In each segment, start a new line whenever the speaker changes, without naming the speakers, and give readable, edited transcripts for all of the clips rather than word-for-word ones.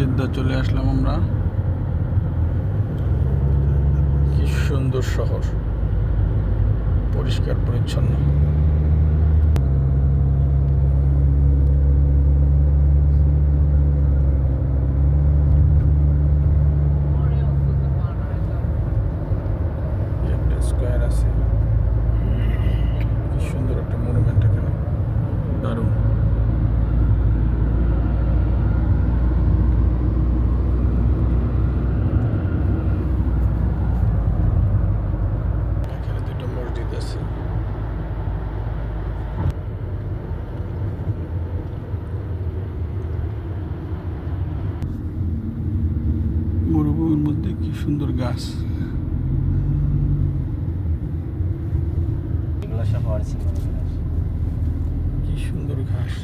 Jeddah চলে আসলাম আমরা। কি সুন্দর শহর, পরিষ্কার পরিচ্ছন্ন। একটা স্কয়ার আছে, কি সুন্দর একটা মনুমেন্ট এখানে, দারুণ। এখানে দুটো মসজিদ আছে। মরুভূমির মধ্যে কি সুন্দর গাছ। কি সুন্দর ঘাস।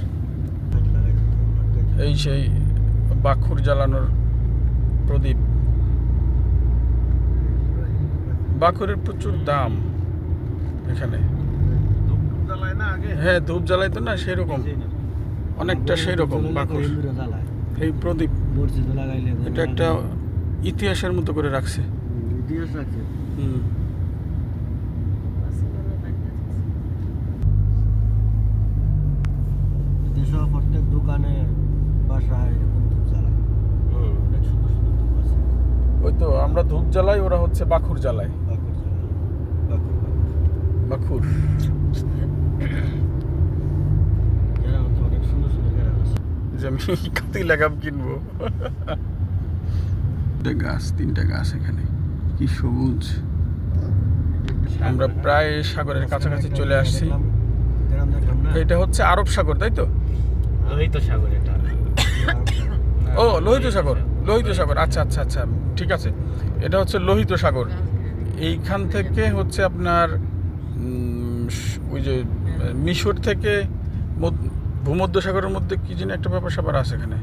এই সেই বাখুর জ্বালানোর প্রদীপ। বাখুরের প্রচুর দাম এখানে। হ্যাঁ, ধূপ জ্বালাইতো না, সেরকম অনেকটা সেরকম বাখুর। এই প্রদীপ এটা একটা ইতিহাসের মতো করে রাখছে। হুম।
প্রত্যেক দোকানে বাসায় এরকম ধূপ জ্বালায়। অনেক সুন্দর সুন্দর ধূপ আছে।
ওই তো আমরা ধূপ জ্বালাই, ওরা হচ্ছে বাখুর জ্বালায়।
বাকুর জ্বালায়। বাকুর
বাখুর।
এরা হচ্ছে অনেক সুন্দর সুন্দর এরা আছে।
যে আমি কতই লাগাম কিনবো। তিনটা গাছ এখানে, কি সবুজ। আমরা প্রায় সাগরের কাছাকাছি চলে আসছি। এটা হচ্ছে আরব সাগর, তাই তো?
লোহিত সাগর এটা।
ও, লোহিত সাগর, লোহিত সাগর। আচ্ছা আচ্ছা আচ্ছা, ঠিক আছে। এটা হচ্ছে লোহিত সাগর। এইখান থেকে হচ্ছে আপনার ওই যে মিশর থেকে ভূমধ্য সাগরের মধ্যে কি যেন একটা ব্যাপার স্যাপার আছে এখানে।